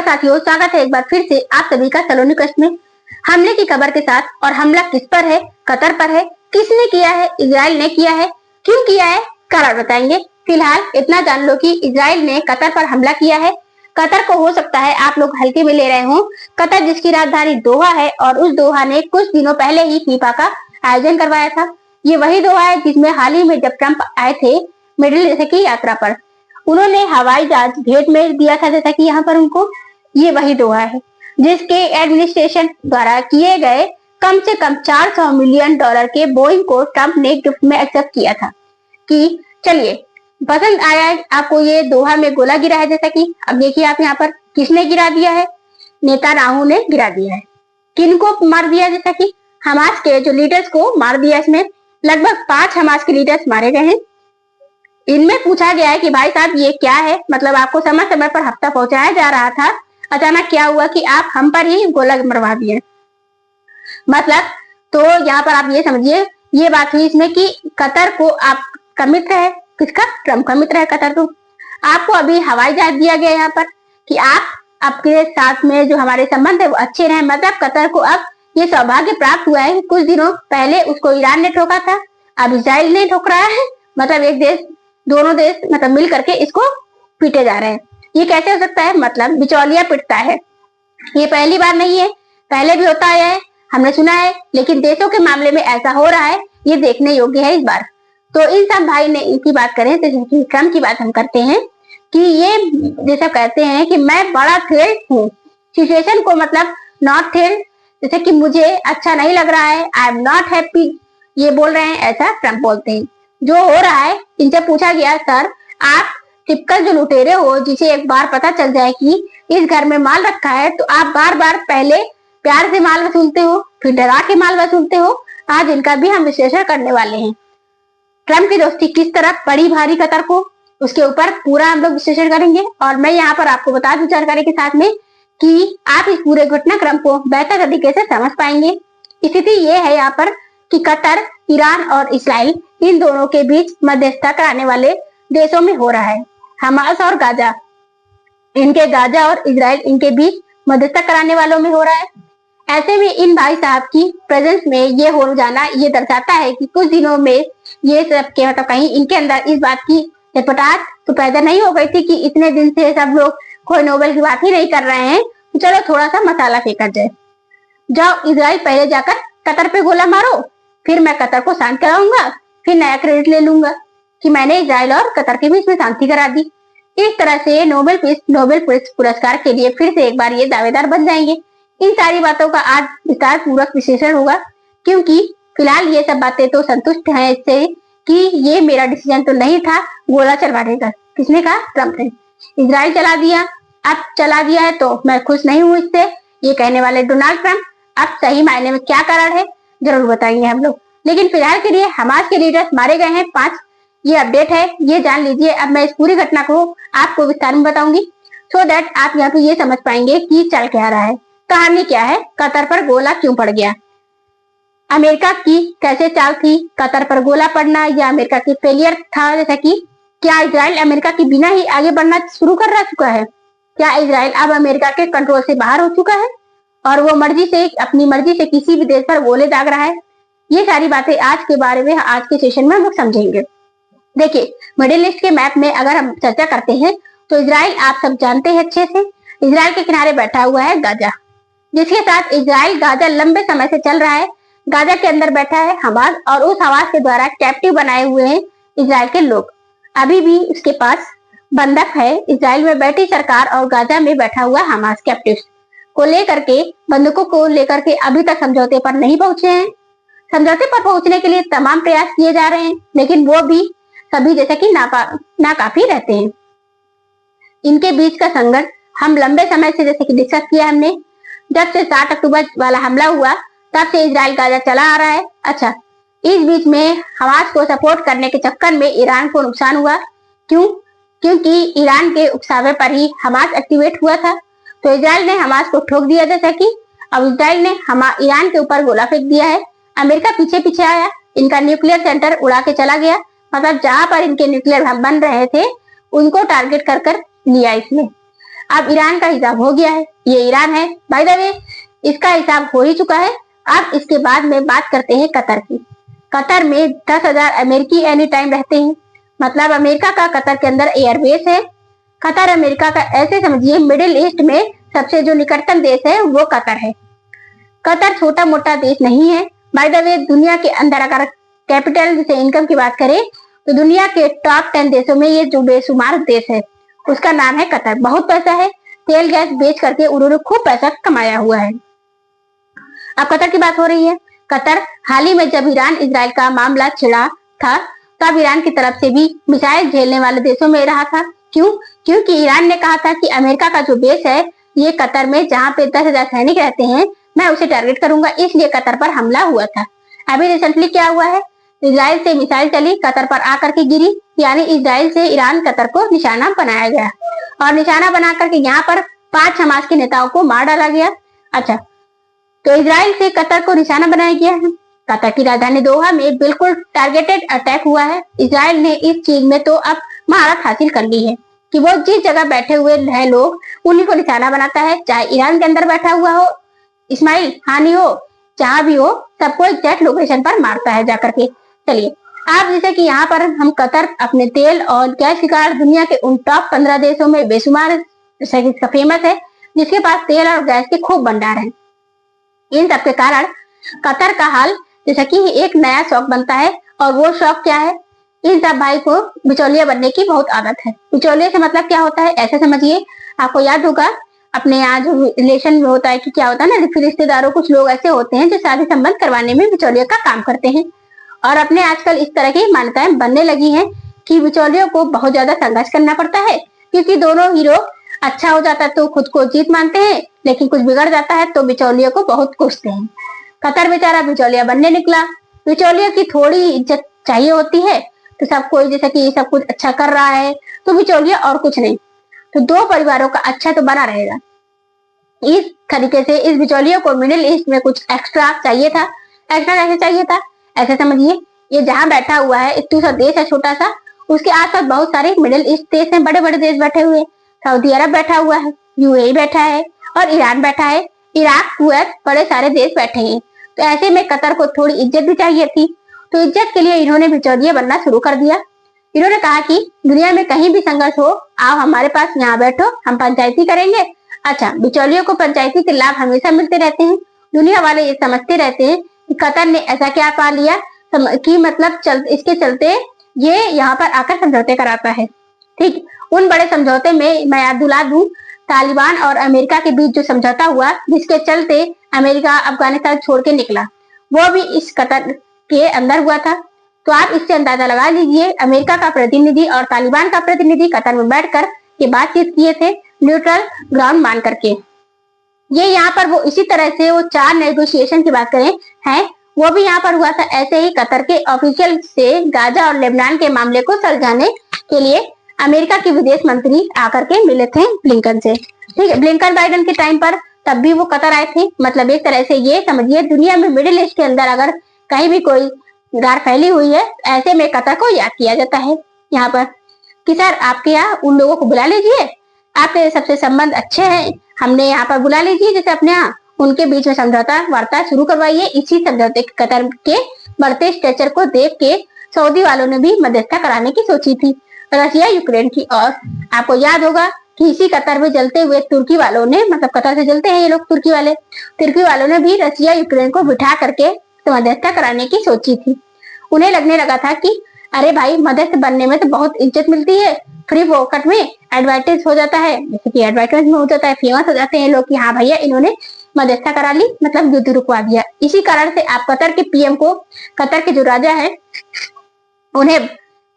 नमस्कार साथियों, स्वागत है एक बार फिर से आप सभी का सलोनी कस्ट में। हमले की खबर के साथ, और हमला किस पर है? कतर पर है। किसने किया है? इजराइल ने किया है। क्यों किया है? कारण बताएंगे। फिलहाल इतना जान लो कि इजराइल ने कतर पर हमला किया है। कतर को हो सकता है आप लोग हल्के में ले रहे हो। कतर जिसकी राजधानी दोहा है, और उस दोहा ने कुछ दिनों पहले ही फीफा का आयोजन करवाया था। ये वही दोहा है जिसमें हाल ही में जब ट्रंप आए थे मिडिल ईस्ट की यात्रा पर, उन्होंने हवाई जहाज भेंट में दिया था, जैसा कि यहाँ पर उनको। ये वही दोहा है जिसके एडमिनिस्ट्रेशन द्वारा किए गए कम से कम $400 मिलियन के बोइंग को ट्रंप ने गिफ्ट में एक्सेप्ट किया था कि चलिए पसंद आया है आपको। ये दोहा में गोला गिरा है, जैसा कि अब देखिए आप यहाँ पर किसने गिरा दिया है? नेतान्याहू ने गिरा दिया है। किनको मार दिया? जैसा कि हमास के जो लीडर्स को मार दिया। इसमें लगभग 5 हमास के लीडर्स मारे गए हैं। इनमें पूछा गया है कि भाई साहब ये क्या है, मतलब आपको समय समय पर हफ्ता पहुंचाया जा रहा था, अचानक क्या हुआ कि आप हम पर ही गोला मरवा दिए? मतलब तो यहाँ पर आप ये समझिए, ये बात हुई इसमें कि कतर को आपका मित्र है। किसका? ट्रंप का मित्र है कतर। तो आपको अभी हवाई जहाज दिया गया यहाँ पर कि आप आपके साथ में जो हमारे संबंध है वो अच्छे रहे। मतलब कतर को अब ये सौभाग्य प्राप्त हुआ है। कुछ दिनों पहले उसको ईरान ने ठोका था, अब इजराइल ने ठोक रहा है। मतलब एक देश, दोनों देश मतलब मिल करके इसको पीटे जा रहे हैं। ये कैसे हो सकता है? मतलब बिचौलिया पिटता है। ये पहली बार नहीं है, पहले भी होता आया है, हमने सुना है, लेकिन देशों के मामले में ऐसा हो रहा है, ये देखने योग्य है इस बार। तो इन सब भाई ने इनकी बात करें तो ट्रंप की बात हम करते हैं कि ये जैसा कहते हैं कि मैं बड़ा थ्रिल्ड हूँ सिचुएशन को, मतलब नॉट थ्रिल्ड, जैसे कि मुझे अच्छा नहीं लग रहा है, आई एम नॉट हैप्पी, ये बोल रहे हैं, ऐसा ट्रंप बोलते हैं। जो हो रहा है, इनसे पूछा गया सर आप टिपिकल जो लुटेरे हो, जिसे एक बार पता चल जाए कि इस घर में माल रखा है तो आप बार बार पहले प्यार से माल वसूलते हो, फिर डरा के माल वसूलते हो। आज इनका भी हम विश्लेषण करने वाले हैं। ट्रंप की दोस्ती किस तरह पड़ी भारी कतर को, उसके ऊपर पूरा हम लोग विश्लेषण करेंगे। और मैं यहाँ पर आपको बता दूं जानकारी के साथ में कि आप इस पूरे घटनाक्रम को बेहतर तरीके से समझ पाएंगे। स्थिति ये है यहाँ पर कि कतर, ईरान और इस्राइल, इन दोनों के बीच मध्यस्थता कराने वाले देशों में हो रहा है। हमास और गाजा, इनके गाजा और इजराइल इनके बीच मध्यस्थता कराने वालों में हो रहा है। ऐसे में इन भाई साहब की प्रेजेंस में ये हो जाना ये दर्शाता है कि कुछ दिनों में ये सब के मतलब कहीं इनके अंदर इस बात की चटपटाहट तो पैदा नहीं हो गई थी कि इतने दिन से सब लोग कोई नोबेल की बात ही नहीं कर रहे हैं, तो चलो थोड़ा सा मसाला फेंका जाए। जाओ इजराइल पहले जाकर कतर पे गोला मारो, फिर मैं कतर को शांत कराऊंगा, फिर नया क्रेडिट ले लूंगा कि मैंने इजराइल और कतर के बीच में शांति करा दी। इस तरह से नोबेल पीस पुरस्कार के लिए फिर से एक बार ये दावेदार बन जाएंगे। इन सारी बातों का आज विस्तार पूर्वक विश्लेषण होगा, क्योंकि फिलहाल ये सब बातें तो संतुष्ट हैं इससे कि ये मेरा डिसीजन तो नहीं था गोला चलवाने का। किसने कहा? ट्रंप ने। इजराइल चला दिया, अब चला दिया है तो मैं खुश नहीं हूँ इससे, ये कहने वाले डोनाल्ड ट्रंप। अब सही मायने में क्या कारण है जरूर बताएंगे हम लोग, लेकिन फिलहाल के लिए हमास के लीडर्स मारे गए हैं 5। ये अपडेट है, ये जान लीजिए। अब मैं इस पूरी घटना को आपको विस्तार में बताऊंगी, सो दैट आप यहाँ पे ये समझ पाएंगे कि चल क्या रहा है, कहानी क्या है, कतर पर गोला क्यों पड़ गया, अमेरिका की कैसे चाल थी कतर पर गोला पड़ना, या अमेरिका की फेलियर था। जैसा कि क्या इजराइल अमेरिका के बिना ही आगे बढ़ना शुरू कर रहा चुका है? क्या इजराइल अब अमेरिका के कंट्रोल से बाहर हो चुका है और वो मर्जी से, अपनी मर्जी से किसी भी देश पर गोले दाग रहा है? ये सारी बातें आज के बारे में, आज के सेशन में हम लोग समझेंगे। देखिए, मिडिल ईस्ट के मैप में अगर हम चर्चा करते हैं तो इजराइल आप सब जानते हैं अच्छे से। इजराइल के किनारे बैठा हुआ है गाजा, जिसके साथ इजराइल गाजा लंबे समय से चल रहा है। गाजा के अंदर बैठा है हमास, और उस हमास के द्वारा कैप्टिव बनाए हुए हैं इजराइल के लोग। अभी भी उसके पास बंधक है इजराइल में बैठी सरकार, और गाजा में बैठा हुआ हमास कैप्टिव को लेकर के, बंधकों को लेकर के अभी तक समझौते पर नहीं पहुंचे हैं। समझौते पर पहुंचने के लिए तमाम प्रयास किए जा रहे हैं, लेकिन वो भी सभी जैसे कि नाकाफी रहते हैं। इनके बीच का संघर्ष हम लंबे समय से जैसे कि डिस्कस किया हमने, जब से 7 अक्टूबर वाला हमला हुआ तब से इजराइल गाजा चला आ रहा है। अच्छा, इस बीच में हमास को सपोर्ट करने के चक्कर में ईरान को नुकसान हुआ। क्यों? क्योंकि ईरान के उकसावे पर ही हमास एक्टिवेट हुआ था, तो इजराइल ने हमास को ठोक दिया। जैसा कि अब इजराइल ने ईरान के ऊपर गोला फेंक दिया है। अमेरिका पीछे पीछे आया, इनका न्यूक्लियर सेंटर उड़ा के चला गया। मतलब जहां पर इनके न्यूक्लियर बन रहे थे उनको टारगेट कर लिया इसने। अब ईरान का हिसाब हो गया है, ये ईरान है बाय द वे, इसका हिसाब हो ही चुका है। अब इसके बाद में बात करते हैं कतर की। कतर में 10,000 अमेरिकी एनी टाइम रहते हैं, मतलब अमेरिका का कतर के अंदर एयरबेस है। कतर अमेरिका का ऐसे समझिए मिडिल ईस्ट में सबसे जो निकटतम देश है वो कतर है। कतर छोटा मोटा देश नहीं है बाय द वे। दुनिया के अंदर अगर कैपिटल जैसे इनकम की बात करें तो दुनिया के टॉप 10 देशों में ये जो बेशुमार देश है उसका नाम है कतर। बहुत पैसा है, तेल गैस बेच करके उन्होंने खूब पैसा कमाया हुआ है। अब कतर की बात हो रही है। कतर हाल ही में जब ईरान इजराइल का मामला छिड़ा था तब ईरान की तरफ से भी मिसाइल झेलने वाले देशों में रहा था। क्यों? क्योंकि ईरान ने कहा था कि अमेरिका का जो बेस है ये कतर में जहाँ पे 10,000 सैनिक रहते हैं मैं उसे टारगेट करूंगा, इसलिए कतर पर हमला हुआ था। अभी रिसेंटली क्या हुआ है, इजराइल से मिसाइल चली, कतर पर आकर के गिरी, यानी इजराइल से ईरान कतर को निशाना बनाया गया और निशाना बना करके यहाँ पर 5 हमास के नेताओं को मार डाला गया। अच्छा, तो इजराइल से कतर को निशाना बनाया गया है। कतर की राजधानी दोहा में बिल्कुल टारगेटेड अटैक हुआ है। इजराइल ने इस चीज में तो अब महारत हासिल कर ली है कि वो जिस जगह बैठे हुए हैं लोग उन्हीं को निशाना बनाता है, चाहे ईरान के अंदर बैठा हुआ हो इस्माइल हानी हो, जहां भी हो, सबको एग्जैक्ट लोकेशन पर मारता है जाकर के। चलिए, आप जैसे कि यहाँ पर हम कतर अपने तेल और गैस के कारण दुनिया के उन टॉप 15 देशों में बेशुमार फेमस है जिसके पास तेल और गैस के खूब भंडार हैं। इन सब के कारण कतर का हाल जैसा कि एक नया शौक बनता है, और वो शौक क्या है, इन सब भाई को बिचौलिया बनने की बहुत आदत है। बिचौलिया से मतलब क्या होता है, ऐसे समझिए, आपको याद होगा अपने यहाँ जो रिलेशन में होता है कि क्या होता है ना, फिर रिश्तेदारों कुछ लोग ऐसे होते हैं जो शादी संबंध करवाने में बिचौलिया का काम करते हैं। और अपने आजकल इस तरह की मान्यताएं बनने लगी हैं कि बिचौलियों को बहुत ज्यादा संघर्ष करना पड़ता है, क्योंकि दोनों हीरो अच्छा हो जाता है तो खुद को जीत मानते हैं, लेकिन कुछ बिगड़ जाता है तो बिचौलियों को बहुत कोसते हैं। कतर बेचारा बिचौलिया बनने निकला। बिचौलिया की थोड़ी इज्जत चाहिए होती है, तो सब कोई जैसा कि सब कुछ अच्छा कर रहा है तो बिचौलिया और कुछ नहीं, तो दो परिवारों का अच्छा तो बना रहेगा। इस तरीके से इस बिचौलिया को मिडिल ईस्ट में कुछ एक्स्ट्रा चाहिए था। एक्स्ट्रा कैसे चाहिए था, ऐसे समझिए, ये जहाँ बैठा हुआ है इतना सा देश है छोटा सा, उसके आसपास बहुत सारे मिडिल ईस्ट देश हैं, बड़े बड़े देश बैठे हुए। सऊदी अरब बैठा हुआ है, यूएई बैठा है और ईरान बैठा है, इराक, कुवैत, बड़े सारे देश बैठे हैं। तो ऐसे में कतर को थोड़ी इज्जत भी चाहिए थी, तो इज्जत के लिए इन्होंने बिचौलिया बनना शुरू कर दिया। इन्होंने कहा कि दुनिया में कहीं भी संघर्ष हो, आओ हमारे पास यहाँ बैठो, हम पंचायती करेंगे। अच्छा, बिचौलियों को पंचायती के लाभ हमेशा मिलते रहते हैं। दुनिया वाले ये समझते रहते हैं कि कतर ने ऐसा क्या पा लिया कि मतलब इसके चलते ये यहाँ पर आकर समझौते कराता है। ठीक, उन बड़े समझौते में मैं याद दिला दूं, तालिबान और अमेरिका के बीच जो समझौता हुआ जिसके चलते अमेरिका अफगानिस्तान छोड़ के निकला, वो भी इस कतर के अंदर हुआ था। तो आप इससे अंदाजा लगा लीजिए, अमेरिका का प्रतिनिधि और तालिबान का प्रतिनिधि कतर में बैठकर ये बातचीत किए थे, न्यूट्रल ग्राउंड मान करके। ये यहाँ पर वो इसी तरह से वो 4 नेगोशिएशन की बात करें है, वो भी यहाँ पर हुआ था। ऐसे ही कतर के ऑफिशियल से गाजा और लेबनान के मामले को सुलझाने के लिए अमेरिका के विदेश मंत्री आकर के मिले थे ब्लिंकन से। ठीक है, ब्लिंकन बाइडेन के टाइम पर तब भी वो कतर आए थे। मतलब एक तरह से ये समझिए, दुनिया में मिडिल ईस्ट के अंदर अगर कहीं भी कोई गार फैली हुई है, ऐसे में कतर को याद किया जाता है यहाँ पर कि सर आपके यहाँ उन लोगों को बुला लीजिए, आपके सबसे संबंध अच्छे हैं, हमने यहाँ पर बुला लीजिए जैसे अपने यहाँ, उनके बीच में समझौता वार्ता शुरू करवाइए। इसी समझौते कतर के बढ़ते स्ट्रेचर को देख के सऊदी वालों ने भी मध्यस्थता कराने की सोची थी, रशिया यूक्रेन की। और आपको याद होगा कि इसी कतर में जलते हुए तुर्की वालों ने, मतलब कतर से जलते हैं ये लोग, तुर्की वालों ने भी रशिया यूक्रेन को बिठा करके मध्यस्थता कराने की सोची थी। उन्हें लगने लगा था कि अरे भाई, मध्यस्थ बनने में तो बहुत इज्जत मिलती है, फ्री फोकट में एडवर्टाइज हो जाता है, जैसे कि एडवर्टाइज में हो जाता है, फेमस हो जाते हैं लोग कि हाँ भैया इन्होंने मध्यस्थता करा ली, मतलब युद्ध रुकवा दिया। इसी कारण से आप कतर के पीएम को, कतर के जो राजा है, उन्हें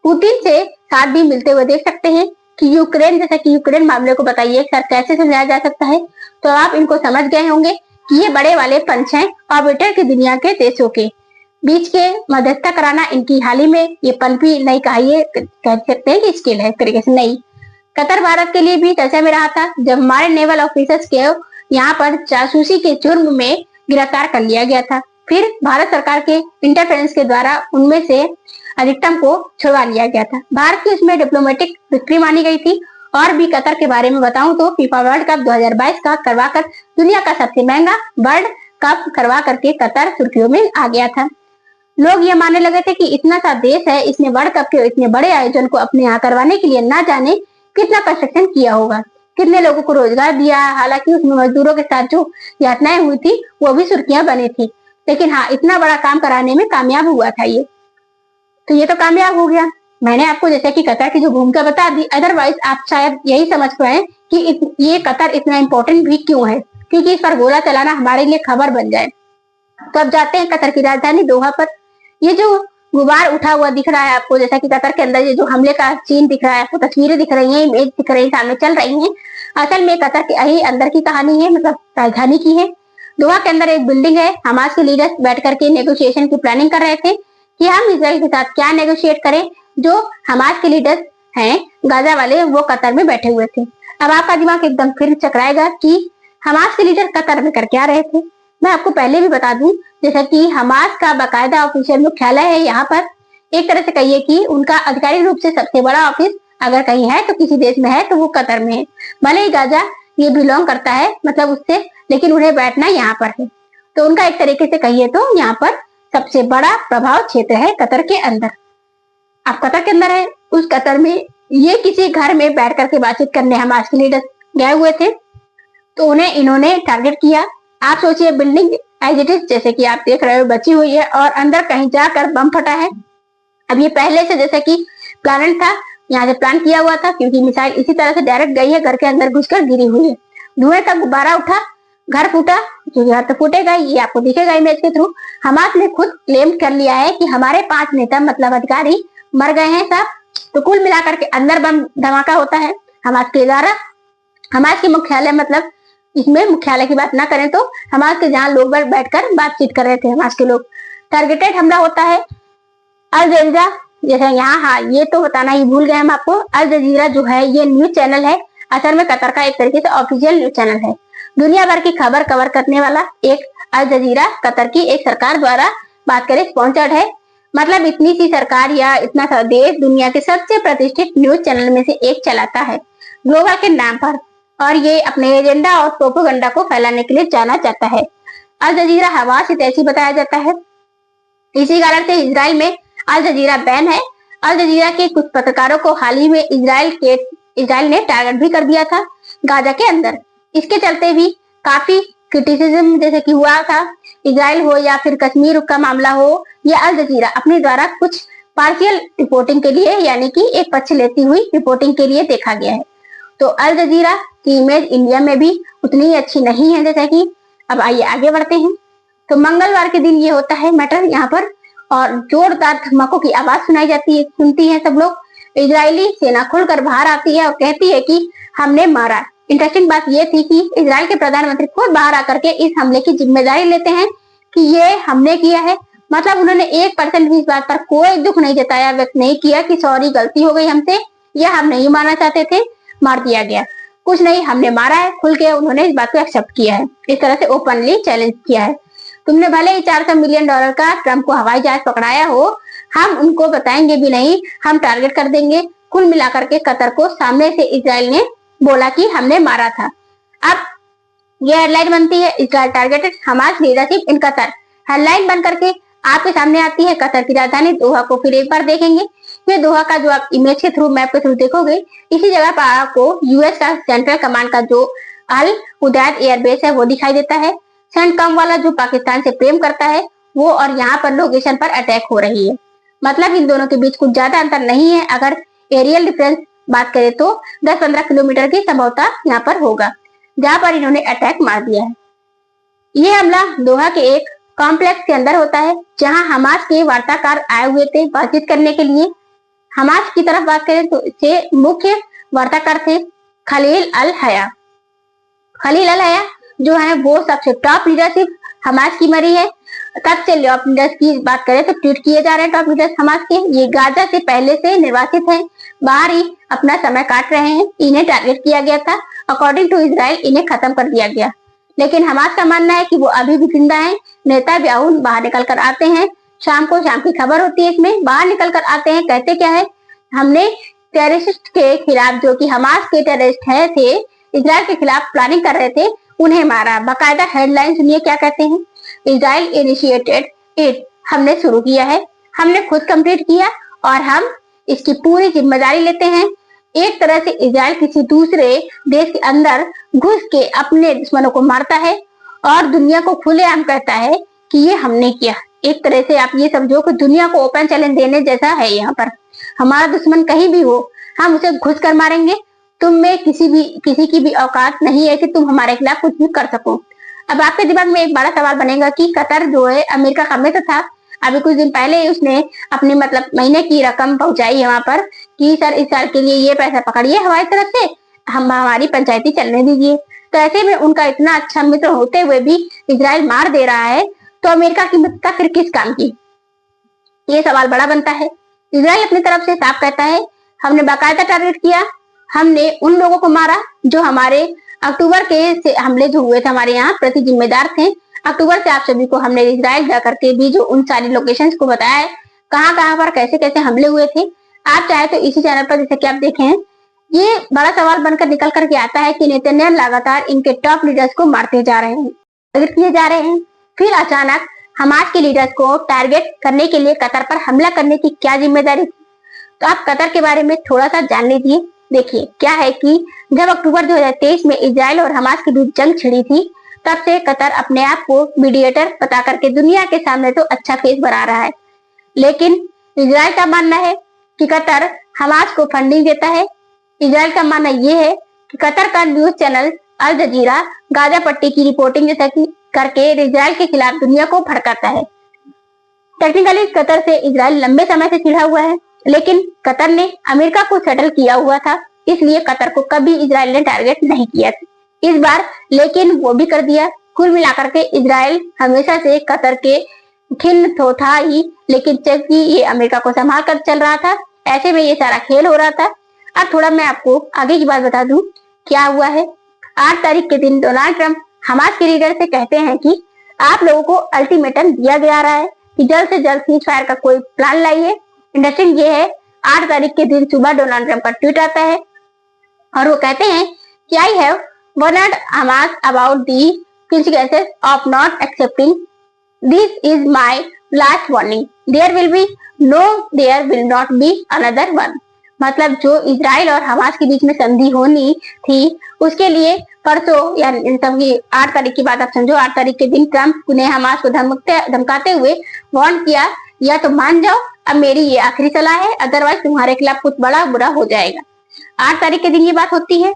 पुतिन से साथ भी मिलते हुए देख सकते हैं कि यूक्रेन, जैसा कि यूक्रेन मामले को बताइए सर कैसे समझाया जा सकता है। तो आप इनको समझ गए होंगे कि ये बड़े वाले पंच हैं ऑर्बिटर की दुनिया के देशों के बीच के मध्यस्थता कराना इनकी हाल ही में ये पनपी नहीं कहिए, कह सकते हैं कि स्किल है एक तरीके से नहीं। कतर भारत के लिए भी चर्चा में रहा था जब हमारे नेवल ऑफिसर्स के यहाँ पर जासूसी के जुर्म में गिरफ्तार कर लिया गया था। फिर भारत सरकार के इंटरफेरेंस के द्वारा उनमें से अधिकतम को छुड़वा लिया गया था। भारत की उसमें डिप्लोमेटिक विक्ट्री मानी गई थी और भी कतर के बारे में बताऊं तो फीफा वर्ल्ड कप 2022 का करवाकर दुनिया का सबसे महंगा वर्ल्ड कप करवा करके कतर सुर्खियों में आ गया था। लोग ये मानने लगे थे कि इतना सा देश है, इसने वर्ल्ड कप के इतने बड़े आयोजन को अपने यहाँ करवाने के लिए ना जाने कितना कंस्ट्रक्शन किया होगा, कितने लोगों को रोजगार दिया। हालांकि उसमें मजदूरों के साथ जो यातनाएं हुई थी वो भी सुर्खियां बनी थी, लेकिन हाँ, इतना बड़ा काम कराने में कामयाब हुआ था ये तो कामयाब हो गया। मैंने आपको जैसे कि कतर की जो भूमिका बता दी, अदरवाइज आप शायद यही समझ पाए कि ये कतर इतना इम्पोर्टेंट भी क्यों है, क्योंकि इस पर गोला चलाना हमारे लिए खबर बन जाए। तो अब जाते हैं कतर की राजधानी दोहा पर। ये जो गुबार उठा हुआ दिख रहा है आपको, जैसा कि कतर के अंदर ये जो हमले का सीन दिख रहा है, आपको तस्वीरें दिख रही हैं, इमेज दिख रही है, सामने चल रही हैं, असल में कतर के यही अंदर की कहानी है, मतलब राजधानी की है। दोहा के अंदर एक बिल्डिंग है, हमास के लीडर्स बैठ करके नेगोशिएशन की प्लानिंग कर रहे थे कि हम इसराइल के साथ क्या नेगोशिएट करें। जो हमास के लीडर्स हैं गाजा वाले, वो कतर में बैठे हुए थे। अब आपका दिमाग एकदम फिर चकराएगा कि हमास के लीडर कतर में कर क्या रहे थे। मैं आपको पहले भी बता दूं, जैसा कि हमास का बाकायदा ऑफिशियल मुख्यालय है यहाँ पर। एक तरह से कहिए कि उनका आधिकारिक रूप से सबसे बड़ा ऑफिस अगर कहीं है तो किसी देश में है तो वो कतर में है। भले ही गाजा ये बिलोंग करता है मतलब उससे, लेकिन उन्हें बैठना यहाँ पर है। तो उनका एक तरीके से कहिए तो यहाँ पर सबसे बड़ा प्रभाव क्षेत्र है कतर के अंदर। आप कतर के अंदर है, उस कतर में ये किसी घर में बैठ करके बातचीत करने हमास के लीडर गए हुए थे, तो उन्हें इन्होंने टारगेट किया। आप सोचिए, बिल्डिंग एज इट इज जैसे कि आप देख रहे हो बची हुई है और अंदर कहीं जाकर बम फटा है। अब ये पहले से जैसे कि प्लान था, यहाँ से प्लान किया हुआ था, क्योंकि मिसाइल इसी तरह से डायरेक्ट गई है, घर के अंदर घुसकर गिरी हुई है। धुएं का गुब्बारा उठा, घर फूटा, जो घर तो फूटेगा, ये आपको दिखेगा इमेज के थ्रू। हमास ने खुद क्लेम कर लिया है कि हमारे 5 नेता मतलब अधिकारी मर गए हैं सब। तो कुल मिलाकर के अंदर बम धमाका होता है हमास के द्वारा। हमास के मुख्यालय, मतलब इसमें मुख्यालय की बात ना करें तो हमास के जहाँ लोग बैठकर बातचीत कर रहे थे हमास के लोग, टारगेटेड हमला होता है। अल जजीरा जैसे यहाँ, हाँ ये तो बताना ही भूल गए हम आपको, अल जजीरा जो है ये न्यूज चैनल है, असल में कतर का एक तरीके से ऑफिशियल न्यूज चैनल है। दुनिया भर की खबर कवर करने वाला एक अल जजीरा कतर की एक सरकार द्वारा बात करें स्पॉन्सर्ड है। मतलब इतनी सी सरकार या इतना सा देश दुनिया के सबसे प्रतिष्ठित न्यूज चैनल में से एक चलाता है ग्लोबल के नाम पर, और ये अपने एजेंडा और प्रोपेगेंडा को फैलाने के लिए जाना जाता है। अल जजीरा हवास से ऐसी बताया जाता है। इसी कारण से इजराइल में अल जजीरा बैन है। अल जजीरा के कुछ पत्रकारों को हाल ही में इजराइल ने टारगेट भी कर दिया था गाजा के अंदर। इसके चलते भी काफी क्रिटिसिज्म जैसे कि हुआ था। इजराइल हो या फिर कश्मीर का मामला हो, या अल जजीरा अपने द्वारा कुछ पार्शियल रिपोर्टिंग के लिए, यानी कि एक पक्ष लेती हुई रिपोर्टिंग के लिए देखा गया है। तो अल जजीरा की इमेज इंडिया में भी उतनी ही अच्छी नहीं है जैसा कि। अब आइए आगे बढ़ते हैं। तो मंगलवार के दिन ये होता है मैटर यहाँ पर, और जोरदार धमाकों की आवाज सुनती है सब लोग। इजरायली सेना खुलकर बाहर आती है और कहती है कि हमने मारा। इंटरेस्टिंग बात ये थी कि इजराइल के प्रधानमंत्री खुद बाहर आकर के इस हमले की जिम्मेदारी लेते हैं कि ये हमने किया है। मतलब उन्होंने 1% भी इस बात पर कोई दुख नहीं जताया, व्यक्त नहीं किया कि सॉरी गलती हो गई हमसे, या हम नहीं मारना चाहते थे, मार दिया गया। कुछ नहीं, हमने मारा है, खुल के उन्होंने इस बात को एक्सेप्ट किया है, इस तरह से ओपनली चैलेंज किया है। तुमने भले ही $400 मिलियन का ट्रम्प को हवाई जहाज पकड़ाया हो, हम उनको बताएंगे भी नहीं, हम टारगेट कर देंगे। कुल मिलाकर के कतर को सामने से इजराइल ने बोला कि हमने मारा था। अब यह हेडलाइन बनती है, Israel targeted Hamas leadership in Qatar. Headline बन करके आपके सामने आती है कतर की राजधानी दोहा को फिर एक बार देखेंगे। ये दोहा का जो आप इमेज के थ्रू, मैप के थ्रू देखोगे, इसी जगह पर आपको यूएस का सेंट्रल कमांड का जो अल उदैद एयरबेस है वो दिखाई देता है। सेंटकॉम वाला जो पाकिस्तान से प्रेम करता है वो, और यहाँ पर लोकेशन पर अटैक हो रही है। मतलब इन दोनों के बीच कुछ ज्यादा अंतर नहीं है। अगर एरियल डिफरेंस बात करें तो 10-15 किलोमीटर की संभवता यहाँ पर होगा, जहाँ पर इन्होंने अटैक मार दिया है। ये हमला दोहा के एक कॉम्प्लेक्स के अंदर होता है, जहां हमास के वार्ताकार आए हुए थे बातचीत करने के लिए। हमास की तरफ बात करें तो इसके मुख्य वार्ताकार थे खलील अल हया। खलील अल हया जो है वो सबसे टॉप लीडरशिप हमास की मरी है। तब से टॉप लीडर्स की बात करें तो ट्वीट किए जा रहे हैं टॉप लीडर्स हमास के। ये गाजा से पहले से निर्वासित हैं, बाहर ही अपना समय काट रहे हैं। इन्हें टारगेट किया गया था, अकॉर्डिंग टू इजराइल इन्हें खत्म कर दिया गया, लेकिन हमास का मानना है कि वो अभी भी जिंदा है। नेता ब्याउन बाहर निकल कर आते हैं, शाम की खबर होती है इसमें, बाहर निकल कर आते हैं, कहते क्या है, हमने टेररिस्ट के खिलाफ, जो कि हमास के टेररिस्ट है थे, इजराइल के खिलाफ प्लानिंग कर रहे थे, उन्हें मारा। बाकायदा हेडलाइन सुनिए क्या कहते हैं। इजराइल इनिशिएटेड इट, हमने शुरू किया है, हमने खुद कंप्लीट किया और हम इसकी पूरी जिम्मेदारी लेते हैं। एक तरह से इजराइल किसी दूसरे देश के अंदर घुस के अपने दुश्मनों को मारता है और दुनिया को खुलेआम कहता है कि ये हमने किया। एक तरह से आप ये समझो कि दुनिया को ओपन चैलेंज देने जैसा है। यहाँ पर हमारा दुश्मन कहीं भी हो, हम उसे घुस कर मारेंगे। तुम में किसी की भी औकात नहीं है कि तुम हमारे खिलाफ कुछ भी कर सको। अब आपके दिमाग में एक बड़ा सवाल बनेगा कि कतर जो है अमेरिका का मित्र था, अभी कुछ दिन पहले उसने अपनी मतलब महीने की रकम पहुंचाई है वहां पर कि सर इस साल के लिए ये पैसा पकड़िए हमारी तरफ से, हम हमारी पंचायती चलने दीजिए। तो ऐसे में उनका इतना अच्छा मित्र होते हुए भी इजराइल मार दे रहा है, तो अमेरिका की मित्रता फिर किस काम की? ये सवाल बड़ा बनता है। इजराइल अपनी तरफ से साफ कहता है, हमने बाकायदा टारगेट किया, हमने उन लोगों को मारा जो हमारे अक्टूबर के हमले जो हुए थे हमारे यहाँ प्रति जिम्मेदार थे। अक्टूबर से आप सभी को हमने इजराइल जा करके भी जो उन सारी लोकेशंस को बताया है, कहाँ कहाँ पर कैसे कैसे हमले हुए थे। आप चाहे तो इसी चैनल पर जैसे कि आप देखें हैं, ये बड़ा सवाल बनकर निकल करके आता है कि नेतन्याहू लगातार इनके टॉप लीडर्स को मारते जा रहे हैं, टारगेट किए जा रहे हैं। फिर अचानक हमास के लीडर्स को टारगेट करने के लिए कतर पर हमला करने की क्या जिम्मेदारी थी? तो आप कतर के बारे में थोड़ा सा जान लीजिए। देखिए क्या है कि जब अक्टूबर 2023 में इजराइल और हमास के बीच जंग छिड़ी थी, तब से कतर अपने आप को मीडिएटर बता करके दुनिया के सामने तो अच्छा फेस बना रहा है। लेकिन इजराइल का मानना है कि कतर हमास को फंडिंग देता है। इजराइल का मानना यह है कि कतर का न्यूज चैनल अल जजीरा गाजा पट्टी की रिपोर्टिंग जैसा कि करके इजराइल के खिलाफ दुनिया को भड़काता है। टेक्निकली कतर से इजराइल लंबे समय से चिढ़ा हुआ है, लेकिन कतर ने अमेरिका को सेटल किया हुआ था, इसलिए कतर को कभी इजराइल ने टारगेट नहीं किया था इस बार, लेकिन वो भी कर दिया। कुल मिलाकर के इजराइल हमेशा से कतर के खिन्न तो था ही, लेकिन जबकि ये अमेरिका को संभाल कर चल रहा था, ऐसे में ये सारा खेल हो रहा था। अब थोड़ा मैं आपको आगे की बात बता दूं क्या हुआ है। 8 तारीख के दिन डोनाल्ड ट्रंप हमास के लीडर से कहते हैं कि आप लोगों को अल्टीमेटम दिया जा रहा है कि जल्द से जल्द सीज फायर का कोई प्लान लाइए। इंटरेस्टिंग ये है, 8 तारीख के दिन सुबह डोनाल्ड ट्रंप का ट्वीट आता है और वो कहते हैं कि I have warned Hamas about the consequences of not accepting. This is my last warning. There will not be another one. मतलब जो इजराइल और हमास के बीच में संधि होनी थी, उसके लिए परसों या 8 तारीख की बात आप समझो, 8 तारीख के दिन ट्रंप ने हमास को धमकाते हुए वार्न किया, या तो मान जाओ अब मेरी ये आखिरी सलाह है, अदरवाइज तुम्हारे खिलाफ कुछ बड़ा बुरा हो जाएगा। 8 तारीख के दिन ये बात होती है।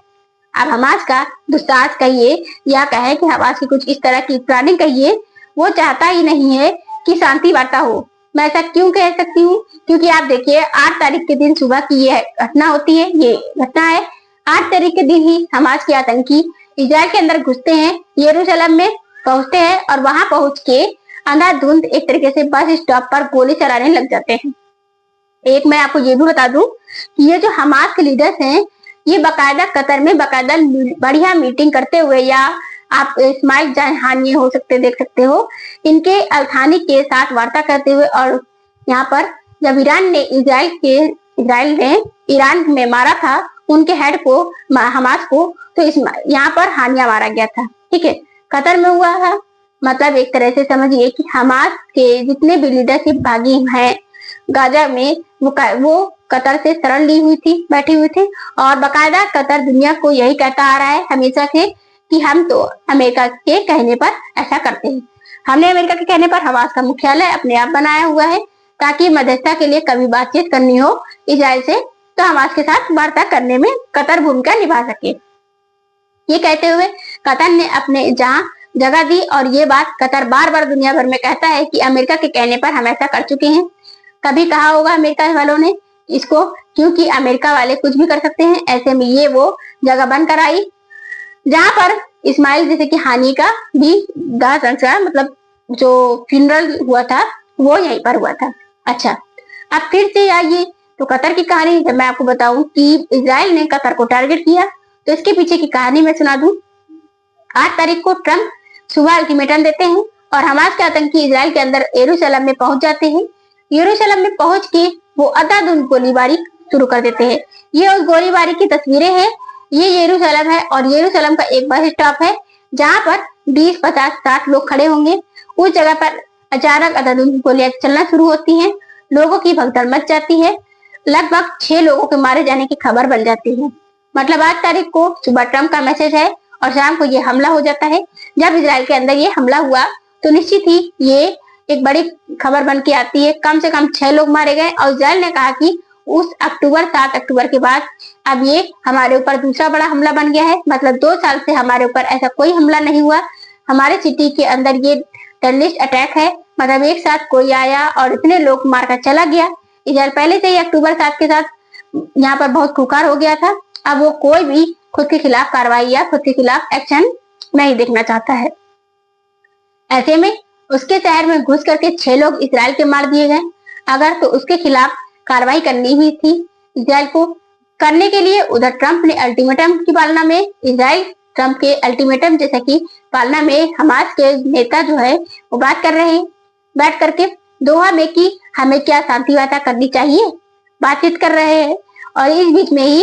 अब हमास का दुस्ताज कहिए या कहे कि हमास की कुछ इस तरह की प्लानिंग कहिए, वो चाहता ही नहीं है कि शांति वार्ता हो। मैं ऐसा क्यों कह सकती हूँ? क्योंकि आप देखिए 8 तारीख के दिन सुबह की ये घटना होती है, ये घटना है 8 तारीख के दिन ही हमास के आतंकी इजराइल के अंदर घुसते हैं, यरूशलेम में पहुंचते हैं और वहां पहुंच के अंधाधुंध एक तरीके से बस स्टॉप पर गोली चलाने लग जाते हैं। एक मैं आपको ये भी बता दूं कि ये जो हमास के लीडर्स हैं, ये बाकायदा कतर में बाकायदा बढ़िया मीटिंग करते हुए, या आप इस्माइल जहानी हो सकते देख सकते हो, इनके अल्थानी के साथ वार्ता करते हुए। और यहाँ पर जब इजराइल ने ईरान में मारा था उनके हेड को, हमास को, तो यहाँ पर हानिया मारा गया था। ठीक है, कतर में हुआ था। मतलब एक तरह से समझिए कि हमास के जितने भी लीडरशिप भागी हैं गाजा में, वो कतर से शरण ली हुई थी, बैठी हुई थी। और बाकायदा कतर दुनिया को यही कहता आ रहा है हमेशा से कि हम तो अमेरिका के कहने पर ऐसा करते हैं। हमने अमेरिका के कहने पर हमास का मुख्यालय अपने आप बनाया हुआ है, ताकि मध्यस्थता के लिए कभी बातचीत करनी हो इजराइल से, तो हमास के साथ वार्ता करने में कतर भूमिका निभा सके। ये कहते हुए कतर ने अपने जहां जगह दी, और ये बात कतर बार बार दुनिया भर में कहता है कि अमेरिका के कहने पर हम ऐसा कर चुके हैं। कभी कहा होगा अमेरिका वालों ने इसको, क्योंकि अमेरिका वाले कुछ भी कर सकते हैं। ऐसे में ये वो जगह बनकर आई जहां पर इस्माइल जैसे कि हानि का भी दाह संस्कार, मतलब जो फ्यूनरल हुआ था वो यहीं पर हुआ था। अच्छा, अब फिर से आइए तो कतर की कहानी जब मैं आपको बताऊं कि इजराइल ने कतर को टारगेट किया, तो इसके पीछे की कहानी मैं सुना दूं। 8 तारीख को ट्रंप सुबह अल्टीमेटम देते हैं और हमास के आतंकी इजराइल के अंदर यरूशलेम में पहुंच जाते हैं। यरूशलेम में पहुंच के वो अंधाधुंध गोलीबारी शुरू कर देते हैं। ये उस गोलीबारी की तस्वीरें हैं। ये यरूशलेम है और यरूशलेम का एक बस स्टॉप है जहाँ पर 20, 50, 60 लोग खड़े होंगे। उस जगह पर अचानक अंधाधुंध गोलियां चलना शुरू होती हैं। लोगों की भगदड़ मच जाती है। लगभग 6 लोगों के मारे जाने की खबर बन जाती है। मतलब 8 तारीख को सुबह ट्रंप का मैसेज है और शाम को ये हमला हो जाता है। जब इजराइल के अंदर ये हमला हुआ तो निश्चित ही ये एक बड़ी खबर बन के आती है। कम से कम 6 लोग मारे गए और इजराइल ने कहा कि उस 7 अक्टूबर के बाद अब ये हमारे ऊपर दूसरा बड़ा हमला बन गया है। मतलब 2 साल से हमारे ऊपर ऐसा कोई हमला नहीं हुआ। हमारे सिटी के अंदर ये टेररिस्ट अटैक है। मतलब एक साथ कोई आया और इतने लोग मारकर चला गया। इजराइल पहले से ही अक्टूबर 7 के साथ यहाँ पर बहुत खुकार हो गया था। अब वो कोई भी खुद के खिलाफ कार्रवाई या खुद के खिलाफ एक्शन नहीं देखना चाहता है। ऐसे में उसके शहर में घुस करके 6 लोग इजराइल के मार दिए गए। अगर तो उसके खिलाफ कार्रवाई करनी हुई थी इजराइल को करने के लिए, उधर ट्रंप ने अल्टीमेटम की पालना में इजराइल ट्रंप के अल्टीमेटम जैसा की पालना में हमास के नेता जो है वो बात कर रहे हैं बैठ करके दोहा में कि हमें क्या शांति वार्ता करनी चाहिए, बातचीत कर रहे हैं। और इस बीच में ही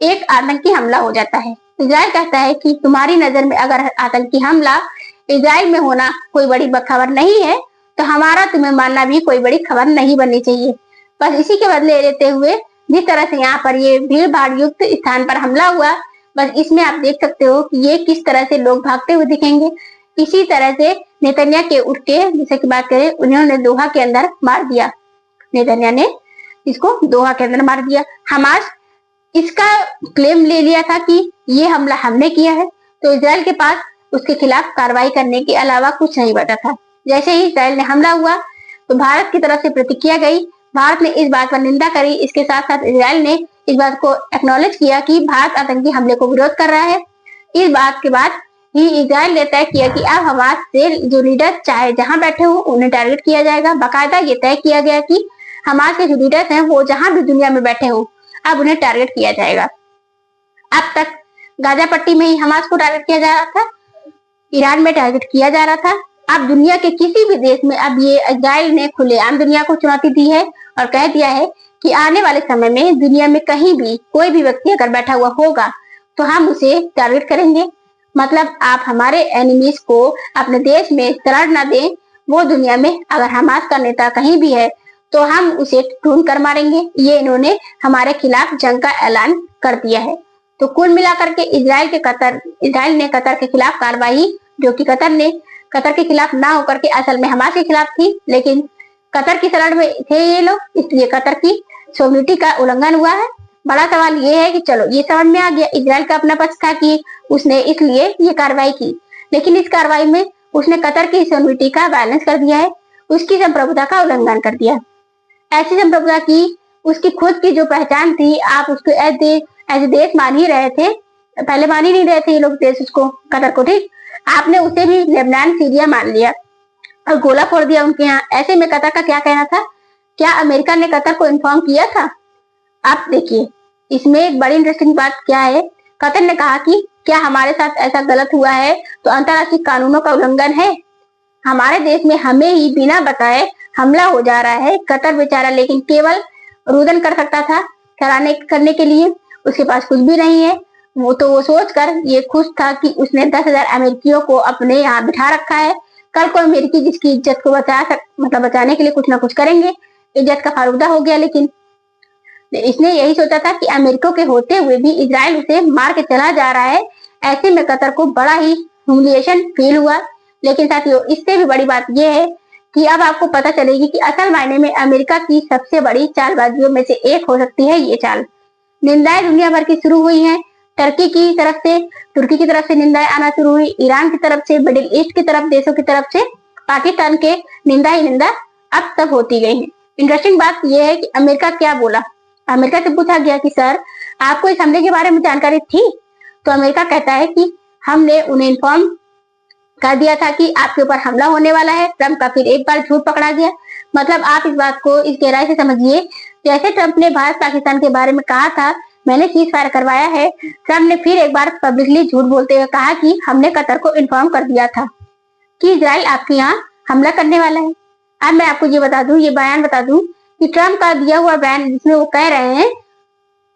एक आतंकी हमला हो जाता है। इजराइल कहता है कि तुम्हारी नजर में अगर आतंकी हमला इजराइल में होना कोई बड़ी खबर नहीं है तो हमारा तुम्हें मानना भी कोई बड़ी खबर नहीं बननी चाहिए। बस इसी के बदले लेते हुए जिस तरह से यहाँ पर ये भीड़ भाड़ युक्त स्थान पर हमला हुआ, बस इसमें आप देख सकते हो कि ये किस तरह से लोग भागते हुए दिखेंगे। इसी तरह से नेतन्याह के उठ के जैसे की बात करें उन्होंने दोहा के अंदर मार दिया। नेतन्याह ने इसको दोहा के अंदर मार दिया। हमास इसका क्लेम ले लिया था कि ये हमला हमने किया है, तो इजराइल के पास उसके खिलाफ कार्रवाई करने के अलावा कुछ नहीं बचा था। जैसे ही इजराइल ने हमला हुआ तो भारत की तरफ से प्रतिक्रिया गई। भारत ने इस बात पर निंदा करी। इसके साथ साथ इजराइल ने इस बात को एक्नॉलेज किया कि भारत आतंकी हमले को विरोध कर रहा है। इस बात के बाद ही इजराइल ने तय किया कि अब हमास से जो लीडर चाहे जहां बैठे हो उन्हें टारगेट किया जाएगा। बाकायदा ये तय किया गया कि हमास के जो लीडर्स हैं वो जहां भी दुनिया में बैठे हो अब उन्हें टारगेट किया जाएगा। अब तक गाजा पट्टी में ही हमास को टारगेट किया जा रहा था, ईरान में टारगेट किया जा रहा था। अब दुनिया के किसी भी देश में अब ये इजराइल ने खुलेआम दुनिया को चुनौती दी है और कह दिया है कि आने वाले समय में दुनिया में कहीं भी कोई भी व्यक्ति अगर बैठा हुआ होगा तो हम उसे टारगेट करेंगे। मतलब आप हमारे एनिमीज को अपने देश में शरण न दें। वो दुनिया में अगर हमास का नेता कहीं भी है तो हम उसे ढूंढ कर मारेंगे। ये इन्होंने हमारे खिलाफ जंग का ऐलान कर दिया है। तो कुल मिलाकर के इजराइल ने कतर के खिलाफ कार्रवाई, जो कि कतर के खिलाफ ना होकर के असल में हमास के खिलाफ थी, लेकिन कतर की शरण में थे ये लोग, इसलिए कतर की सोवरेनिटी का उल्लंघन हुआ है। बड़ा सवाल ये है कि चलो ये समझ में आ गया, इजराइल का अपना पक्ष था कि उसने इसलिए ये कार्रवाई की, लेकिन इस कार्रवाई में उसने कतर की सोवरेनिटी का वायलेंस कर दिया है, उसकी संप्रभुता का उल्लंघन कर दिया। ऐसी संप्रभुता की उसकी खुद की जो पहचान थी, आप उसको एज देश मान ही रहे थे, पहले मान ही नहीं रहे थे ये लोग देश उसको, कतर को, ठीक। आपने उसे भी लेबनान सीरिया मान लिया और गोला फोड़ दिया उनके यहाँ। ऐसे में कतर का क्या कहना था? क्या अमेरिका ने कतर को इन्फॉर्म किया था? आप देखिए इसमें एक बड़ी इंटरेस्टिंग बात क्या है। कतर ने कहा कि क्या हमारे साथ ऐसा गलत हुआ है तो अंतर्राष्ट्रीय कानूनों का उल्लंघन है। हमारे देश में हमें ही बिना बताए हमला हो जा रहा है। कतर बेचारा लेकिन केवल रुदन कर सकता था करने के लिए, उसके पास कुछ भी नहीं है। वो सोचकर ये खुश था कि उसने 10,000 अमेरिकियों को अपने यहाँ बिठा रखा है। कल को अमेरिकी जिसकी इज्जत को बचाने के लिए कुछ ना कुछ करेंगे। इज्जत का फालूदा हो गया, लेकिन इसने यही सोचा था कि अमेरिका के होते हुए भी इजराइल उसे मार के चला जा रहा है। ऐसे में कतर को बड़ा ही ह्यूमिलिएशन फील हुआ। लेकिन साथियों इससे भी बड़ी बात यह है कि अब आपको पता चलेगी कि असल मायने में अमेरिका की सबसे बड़ी चालबाजियों में से एक हो सकती है ये चाल। निंदाएं दुनिया भर की शुरू हुई हैं। तुर्की की तरफ से निंदाएं आना शुरू हुई, ईरान की तरफ से, मिडिल ईस्ट की तरफ देशों की तरफ से, पाकिस्तान के निंदा ही निंदा अब तक होती गई है। इंटरेस्टिंग बात यह है कि अमेरिका क्या बोला। अमेरिका से पूछा गया कि सर आपको इस हमले के बारे में जानकारी थी? तो अमेरिका कहता है कि हमने उन्हें इन्फॉर्म कर दिया था कि आपके ऊपर हमला होने वाला है। ट्रंप का फिर एक बार झूठ पकड़ा गया। मतलब आप इस बात को इस गहराई से समझिए, जैसे ट्रंप ने भारत पाकिस्तान के बारे में कहा था मैंने सीज फायर करवाया है, ट्रंप ने फिर एक बार पब्लिकली झूठ बोलते हुए कहा कि हमने कतर को इन्फॉर्म कर दिया था कि इजराइल आपके यहाँ हमला करने वाला है। अब मैं आपको ये बयान बता दूं कि ट्रंप का दिया हुआ बयान जिसमें वो कह रहे हैं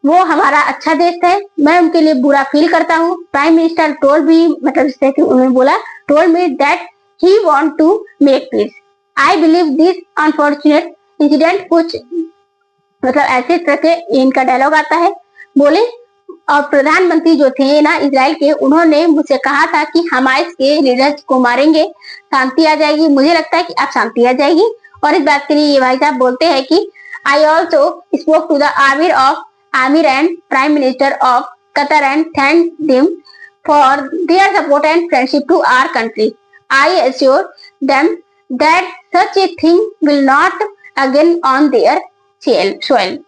वो हमारा अच्छा देश है, मैं उनके लिए बुरा फील करता हूँ। प्राइम मिनिस्टर टोल्ड भी, मतलब जैसे कि उन्होंने बोला, told me that he want to make peace. I believe this unfortunate incident. कुछ मतलब ऐसे तरह के इनका डायलॉग आता है। बोले, और प्रधानमंत्री जो थे ना इजराइल के, उन्होंने मुझसे कहा था कि हमास के लीडर्स को मारेंगे, शांति आ जाएगी। मुझे लगता है कि अब शांति आ जाएगी। और इस बात के लिए ये भाई साहब बोलते हैं कि I also spoke to the Amir and Prime Minister of Qatar and thank them for their support and friendship to our country. I assure them that such a thing will not again on their soil.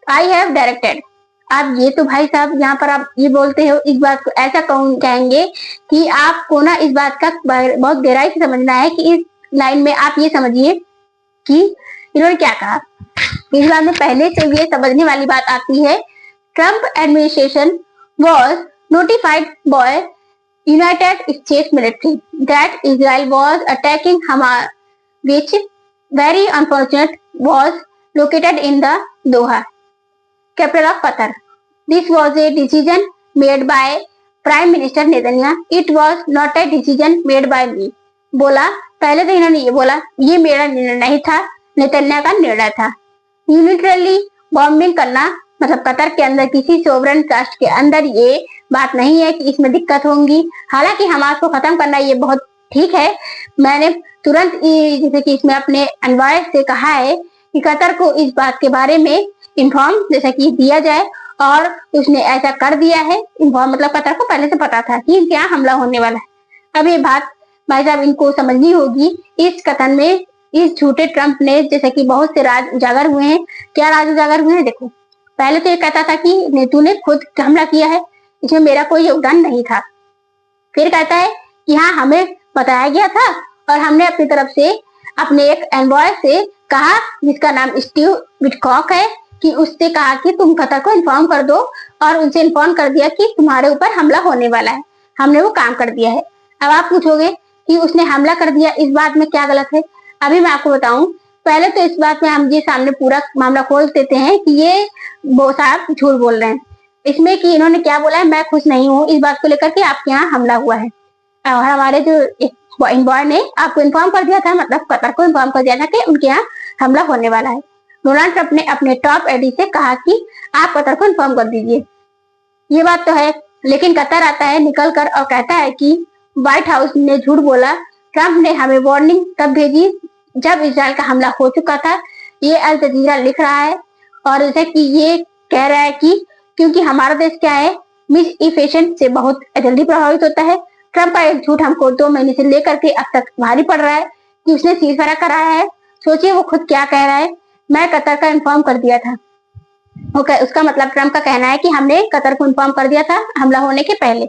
I have directed. आप ये तो भाई साहब यहाँ पर आप ये बोलते हो, इस बात को ऐसा कहेंगे कि आपको ना इस बात का बहुत गहराई से समझना है कि इस लाइन में आप ये समझिए कि इन्होंने क्या कहा। इस बात में पहले से ये समझने वाली बात आती है। Trump administration was notified by United states military that Israel was attacking Hamas, which very unfortunate was located in the Doha, capital of Qatar. This was a decision made by Prime Minister Netanyahu. It was not a decision made by me. बोला, पहले तो इन्होंने ये बोला, ये मेरा निर्णय नहीं था, नेतन्याहू का निर्णय था। यूनिटरली बॉम्बिंग करना, मतलब कतर के अंदर किसी सोवरेन राष्ट्र के अंदर, ये बात नहीं है कि इसमें दिक्कत होंगी। हालांकि हमास को खत्म करना ये बहुत ठीक है। मैंने तुरंत जैसे कि इसमें अपने एनवॉय से कहा है कि कतर को इस बात के बारे में इन्फॉर्म जैसा कि दिया जाए, और उसने ऐसा कर दिया है। इन्फॉर्म मतलब कतर को पहले से पता था कि क्या हमला होने वाला है। अब ये बात भाई साहब इनको समझनी होगी। इस कथन में इस झूठे ट्रंप ने जैसे कि बहुत से राज उजागर हुए हैं। क्या राज उजागर हुए हैं? देखो, पहले तो ये कहता था कि नेतू ने खुद हमला किया है, इसमें मेरा कोई योगदान नहीं था। फिर कहता है कि हाँ, हमें बताया गया था और हमने अपनी तरफ से अपने एक एनवॉय से कहा, जिसका नाम स्टीव विटकॉक है, कि उससे कहा कि तुम कतर को इन्फॉर्म कर दो, और उनसे इन्फॉर्म कर दिया कि तुम्हारे ऊपर हमला होने वाला है। हमने वो काम कर दिया है। अब आप पूछोगे कि उसने हमला कर दिया, इस बात में क्या गलत है? अभी मैं आपको बताऊं। पहले तो इस बात में हम ये सामने पूरा मामला खोल देते हैं कि ये वो साहब झूठ बोल रहे हैं इसमें, कि इन्होंने क्या बोला है, मैं खुश नहीं हूँ इस बात को लेकर के आपके यहाँ हमला हुआ है, और हमारे जो बॉय ने आपको इन्फॉर्म कर दिया था, मतलब कतर को इन्फॉर्म कर दिया था कि उनके यहाँ हमला होने वाला है। डोनाल्ड ट्रंप ने अपने टॉप एडी से कहा कि आप कतर को इन्फॉर्म कर दीजिए। ये बात तो है, लेकिन कतर आता है निकल कर और कहता है कि व्हाइट हाउस ने झूठ बोला। ट्रंप ने हमें वार्निंग तब भेजी जब इजराइल का हमला हो चुका था। ये अल जजीरा लिख रहा है, और जैसे कि ये कह रहा है कि क्योंकि हमारा देश क्या है, मिस इन्फॉर्मेशन से बहुत जल्दी प्रभावित होता है। ट्रंप का एक झूठ हमको 2 महीने से लेकर के अब तक भारी पड़ रहा है कि उसने सीजफायर कराया है। सोचिए वो खुद क्या कह रहा है, मैं कतर का इन्फॉर्म कर दिया था। ओके, उसका मतलब ट्रंप का कहना है कि हमने कतर को इन्फॉर्म कर दिया था हमला होने के पहले।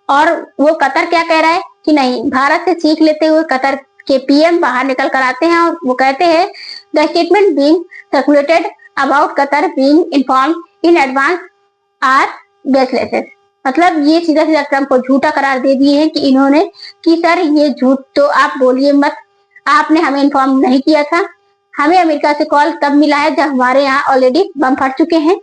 और वो कतर क्या कह रहा है कि नहीं, भारत से सीख लेते हुए कतर के पीएम बाहर निकल कर आते हैं और वो कहते हैं, the statement being circulated about Qatar being informed in advance are baseless. मतलब ये सीधा सीधा ट्रंप को झूठा करार दे दिए हैं कि इन्होंने कि सर ये झूठ तो आप बोलिए मत, आपने हमें इन्फॉर्म नहीं किया था। हमें अमेरिका से कॉल तब मिला है जब हमारे यहाँ ऑलरेडी बम फट चुके हैं।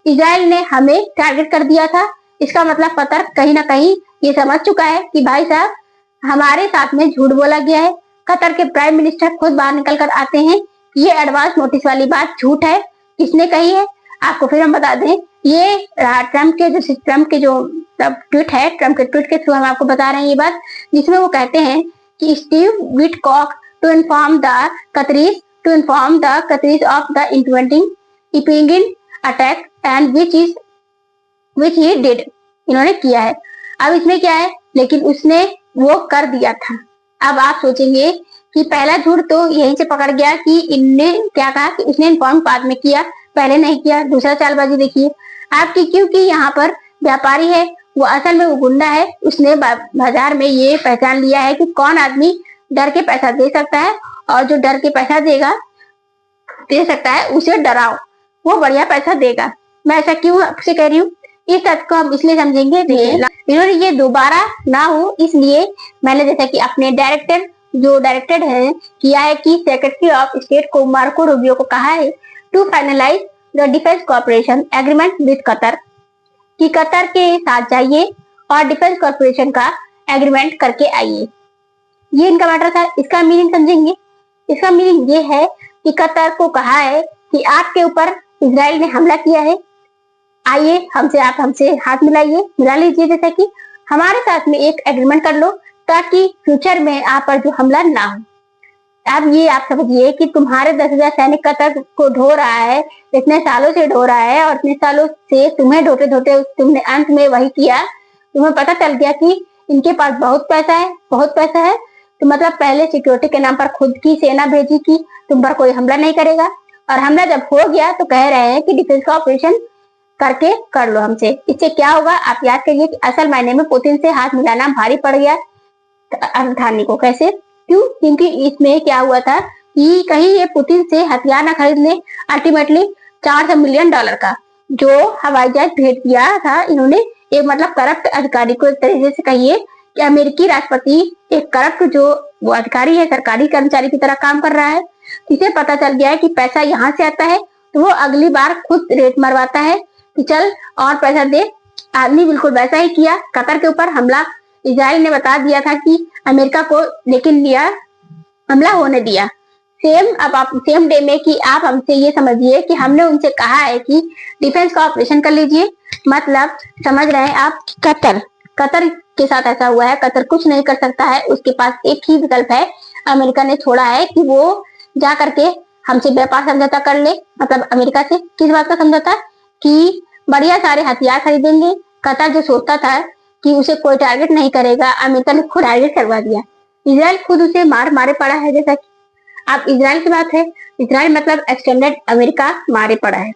इजराइल ने हमें टारगेट कर दिया था। इसका मतलब कतर कहीं ना कहीं ये समझ चुका है कि भाई साहब हमारे साथ में झूठ बोला गया है। कतर के प्राइम मिनिस्टर खुद बाहर निकल कर आते हैं, ये एडवांस नोटिस वाली बात झूठ है। किसने कही है आपको फिर हम बता दें, ये ट्रंप के जो ट्वीट है, ट्रंप के ट्वीट के थ्रू हम आपको बता रहे हैं ये बात, जिसमें वो कहते हैं कि Steve Whitcock to inform the Qataris of the impending attack and which he did. इन्होंने किया है। अब इसमें क्या है, लेकिन उसने वो कर दिया था। अब आप सोचेंगे कि पहला झूठ तो यहीं से पकड़ गया कि इनने क्या कहा कि उसने इन्फॉर्म बाद में किया, पहले नहीं किया। दूसरा चालबाजी देखिए आपकी, क्योंकि यहाँ पर व्यापारी है, वो असल में वो गुंडा है। उसने बाजार में ये पहचान लिया है कि कौन आदमी डर के पैसा दे सकता है, और जो डर के पैसा दे सकता है उसे डराओ, वो बढ़िया पैसा देगा। मैं ऐसा क्यों आपसे कह रही हूँ, इस तथ्य को हम इसलिए समझेंगे इन्होंने ये दोबारा ना हो, इसलिए मैंने जैसा कि अपने डायरेक्टेड है किया है कि सेक्रेटरी ऑफ स्टेट को मार्को रूबियो को कहा है to finalise the defence corporation agreement with Qatar, कि कतर के साथ जाइए और डिफेंस कॉर्पोरेशन का एग्रीमेंट करके आइए। ये इनका मैटर था। इसका मीनिंग समझेंगे। इसका मीनिंग ये है कि कतर को कहा है कि आपके ऊपर इजराइल ने हमला किया है, आइए आप हमसे हाथ मिला लीजिए, जैसे कि हमारे साथ में एक एग्रीमेंट कर लो ताकि फ्यूचर में आप पर जो हमला ना हो। अब ये आप समझिए कि तुम्हारे 10,000 सैनिक कतर को ढो रहा है, इतने सालों से ढो रहा है, और इतने सालों से तुम्हें ढोते ढोते तुमने अंत में वही किया। तुम्हें पता चल गया कि इनके पास बहुत पैसा है, तो मतलब पहले सिक्योरिटी के नाम पर खुद की सेना भेजी कि तुम पर कोई हमला नहीं करेगा, और हमला जब हो गया तो कह रहे हैं कि डिफेंस का ऑपरेशन करके कर लो हमसे। इससे क्या होगा आप याद करिए कि असल मायने में पुतिन से हाथ मिलाना भारी पड़ गया अर्थानी को। कैसे? क्यों? क्योंकि इसमें क्या हुआ था कि कहीं ये पुतिन से हथियार ना खरीद ले। अल्टीमेटली $400 मिलियन का जो हवाई जहाज भेज दिया था इन्होंने, एक मतलब करप्ट अधिकारी को, एक तरीके से कहिए कि अमेरिकी राष्ट्रपति एक करप्ट जो वो अधिकारी है, सरकारी कर्मचारी की तरह काम कर रहा है। इसे पता चल गया है कि पैसा यहाँ से आता है, तो वो अगली बार खुद रेट मरवाता है कि चल और पैसा दे। आदमी बिल्कुल वैसा ही किया। कतर के ऊपर हमला इजराइल ने बता दिया था कि अमेरिका को, लेकिन हमला होने दिया। अब आप सेम डे में कि आप हमसे ये समझिए कि हमने उनसे कहा है कि डिफेंस का ऑपरेशन कर लीजिए, मतलब समझ रहे हैं आप। कतर के साथ ऐसा हुआ है, कतर कुछ नहीं कर सकता है, उसके पास एक ही विकल्प है, अमेरिका ने छोड़ा है कि वो जा करके हमसे व्यापार समझौता कर ले। मतलब अमेरिका से किस बात का समझौता? कि बढ़िया सारे हथियार खरीदेंगे। कतर जो सोचता था कि उसे कोई टारगेट नहीं करेगा, अमेरिका ने खुद टारगेट करवा दिया। इजराइल खुद उसे मारे पड़ा है। जैसा कि अब इजराइल की बात है, इजराइल मतलब एक्सटेंडेड अमेरिका मारे पड़ा है।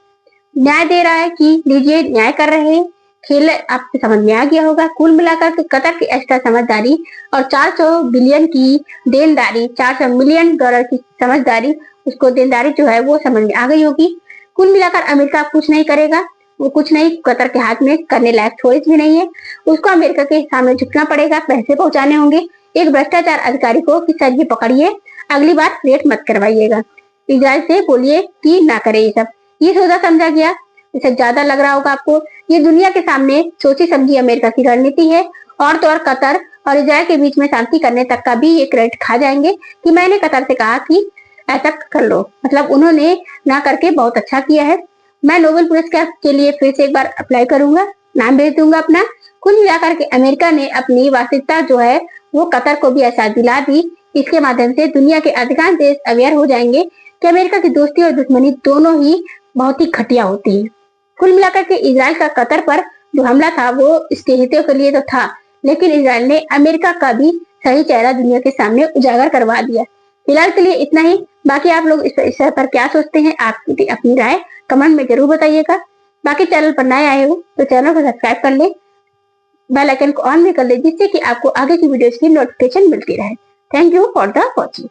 न्याय दे रहा है कि लीजिए, न्याय कर रहे हैं। खेल आपको समझ में आ गया होगा। कुल मिलाकर के कतर की एक्स्ट्रा समझदारी और 400 बिलियन की देनदारी, $400 मिलियन की समझदारी, उसको देनदारी जो है वो समझ में आ गई होगी। कुल मिलाकर अमेरिका कुछ नहीं करेगा, वो कुछ नहीं कतर के हाथ में करने लायक चॉइस भी नहीं है। उसको अमेरिका के सामने झुकना पड़ेगा, पैसे पहुंचाने होंगे एक भ्रष्टाचार अधिकारी को कि सर ये पकड़िए, अगली बार रेट मत करवाइएगा। इजराइल से बोलिए कि ना करे ये सब। ये सोचा समझा गया, इसे ज्यादा लग रहा होगा आपको। ये दुनिया के सामने सोची समझी अमेरिका की रणनीति है, और तो और कतर और इजराइल के बीच में शांति करने तक का भी ये क्रेडिट खा जाएंगे कि मैंने कतर से कहा कि ऐसा कर लो। मतलब उन्होंने ना करके बहुत अच्छा किया है। मैं नोबेल पुरस्कार के लिए फिर से एक बार अप्लाई करूंगा, नाम भेज दूंगा अपना। कुल मिलाकर के अमेरिका ने अपनी वास्तविकता जो है वो कतर को भी एहसास दिला दी। इसके माध्यम से दुनिया के अधिकांश देश अवेयर हो जाएंगे कि अमेरिका की दोस्ती और दुश्मनी दोनों ही बहुत ही घटिया होती है। कुल मिलाकर के इजराइल का कतर पर जो हमला था वो इसके हितों के लिए तो था, लेकिन इजराइल ने अमेरिका का भी सही चेहरा दुनिया के सामने उजागर करवा दिया। फिलहाल के लिए इतना ही। बाकी आप लोग इस विषय पर क्या सोचते हैं, आप अपनी राय कमेंट में जरूर बताइएगा। बाकी चैनल पर नए आए हो तो चैनल को सब्सक्राइब कर ले, बेल आइकन को ऑन भी कर ले, जिससे कि आपको आगे की वीडियोस की नोटिफिकेशन मिलती रहे। Thank you for the watching.